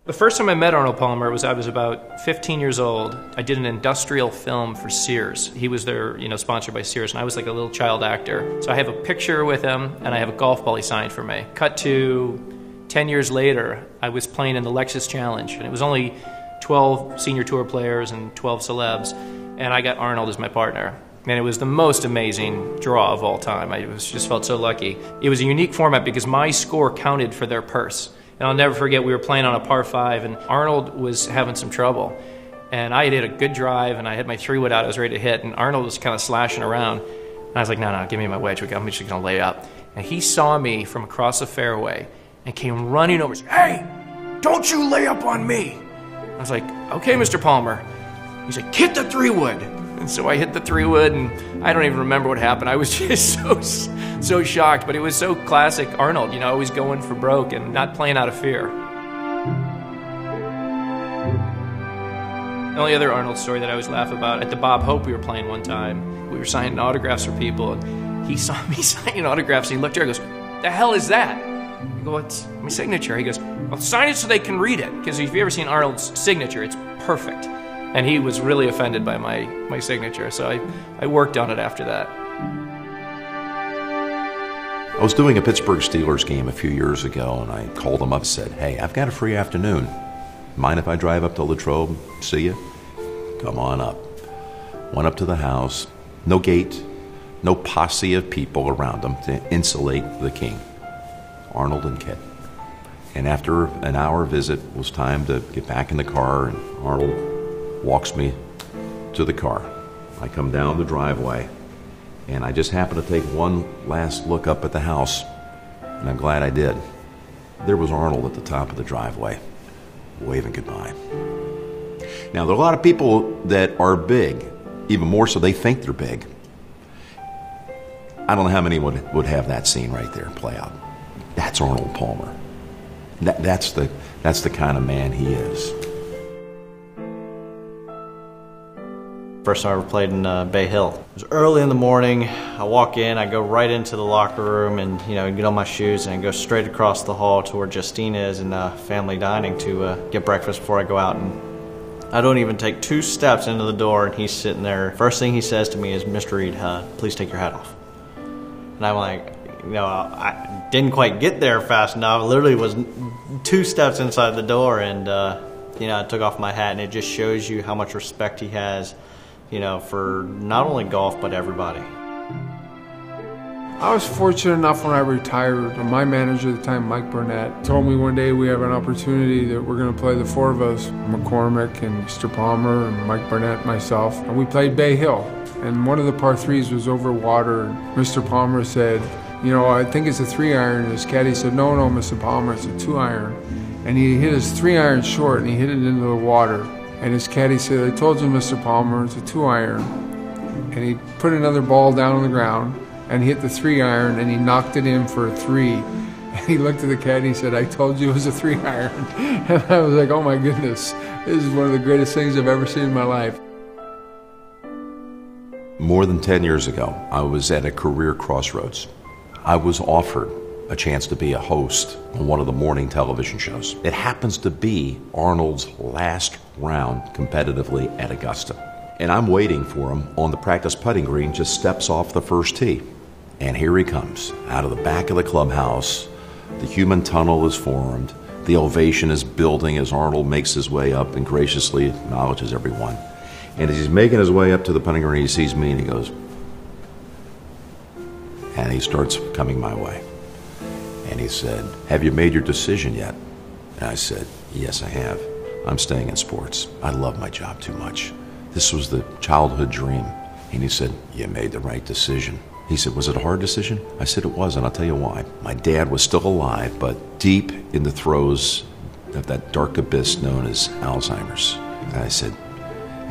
The first time I met Arnold Palmer was I was about 15 years old. I did an industrial film for Sears. He was their, sponsored by Sears, and I was like a little child actor. So I have a picture with him, and I have a golf ball he signed for me. Cut to 10 years later, I was playing in the Lexus Challenge, and it was only 12 senior tour players and 12 celebs, and I got Arnold as my partner. And it was the most amazing draw of all time. I just felt so lucky. It was a unique format because my score counted for their purse. And I'll never forget, we were playing on a par 5, and Arnold was having some trouble. And I had hit a good drive, and I had my 3-wood out, I was ready to hit, and Arnold was kind of slashing around. And I was like, no, give me my wedge, I'm just gonna lay up. And he saw me from across the fairway and came running over and said, "Hey, don't you lay up on me." I was like, "Okay, Mr. Palmer." He's like, "Hit the 3-wood." And so I hit the 3-wood, and I don't even remember what happened. I was just so shocked, but it was so classic Arnold, always going for broke and not playing out of fear. The only other Arnold story that I always laugh about, at the Bob Hope we were playing one time, we were signing autographs for people, and he saw me signing autographs, and he looked there and goes, "The hell is that?" I go, "It's my signature." He goes, "Well, sign it so they can read it," because if you've ever seen Arnold's signature, it's perfect. And he was really offended by my signature, so I worked on it after that. I was doing a Pittsburgh Steelers game a few years ago, and I called him up and said, "Hey, I've got a free afternoon. Mind if I drive up to Latrobe, see you?" "Come on up." Went up to the house, no gate, no posse of people around him to insulate the king, Arnold and Kit. And after an hour visit, it was time to get back in the car, and Arnold walks me to the car. I come down the driveway, and I just happen to take one last look up at the house, and I'm glad I did. There was Arnold at the top of the driveway, waving goodbye. Now, there are a lot of people that are big, even more so they think they're big. I don't know how many would have that scene right there play out. That's Arnold Palmer. That's the kind of man he is. First time I ever played in Bay Hill. It was early in the morning. I walk in, I go right into the locker room and get on my shoes and I go straight across the hall to where Justine is in family dining to get breakfast before I go out. And I don't even take 2 steps into the door and he's sitting there. First thing he says to me is, "Mr. Reed, please take your hat off." And I'm like, I didn't quite get there fast enough. I literally was 2 steps inside the door and I took off my hat, and it just shows you how much respect he has for not only golf, but everybody. I was fortunate enough when I retired. My manager at the time, Mike Burnett, told me one day we have an opportunity that we're going to play, the 4 of us, McCormick and Mr. Palmer and Mike Burnett and myself, and we played Bay Hill. And one of the par 3s was over water. And Mr. Palmer said, "I think it's a 3-iron. And his caddy said, no, Mr. Palmer, it's a 2-iron. And he hit his 3-iron short, and he hit it into the water. And his caddy said, "I told you, Mr. Palmer, it's a 2-iron. And he put another ball down on the ground, and he hit the 3-iron, and he knocked it in for a 3. And he looked at the caddy and said, "I told you it was a 3-iron. And I was like, oh my goodness, this is one of the greatest things I've ever seen in my life. More than 10 years ago, I was at a career crossroads. I was offered a chance to be a host on one of the morning television shows. It happens to be Arnold's last round competitively at Augusta. And I'm waiting for him on the practice putting green, just steps off the first tee. And here he comes, out of the back of the clubhouse. The human tunnel is formed. The ovation is building as Arnold makes his way up and graciously acknowledges everyone. And as he's making his way up to the putting green, he sees me and he goes, and he starts coming my way. And he said, "Have you made your decision yet?" And I said, "Yes, I have. I'm staying in sports. I love my job too much. This was the childhood dream." And he said, "You made the right decision." He said, "Was it a hard decision?" I said, "It was, and I'll tell you why. My dad was still alive, but deep in the throes of that dark abyss known as Alzheimer's." And I said,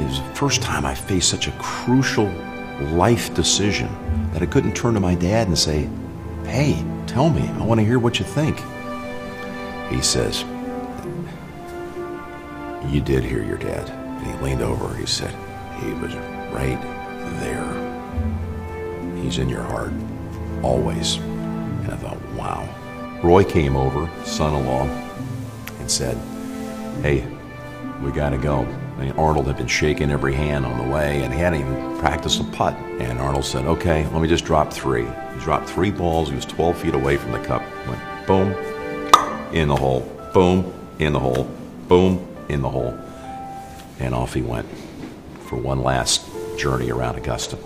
it was the first time I faced such a crucial life decision that I couldn't turn to my dad and say, "Hey, tell me, I want to hear what you think." He says, "You did hear your dad." And he leaned over and he said, "He was right there. He's in your heart, always." And I thought, wow. Roy came over, son-in-law, and said, hey, we got to go. I mean, Arnold had been shaking every hand on the way, and he hadn't even practiced a putt. And Arnold said, okay, let me just drop 3. He dropped 3 balls. He was 12 feet away from the cup. Went boom, in the hole, boom, in the hole, boom, in the hole. And off he went for one last journey around Augusta.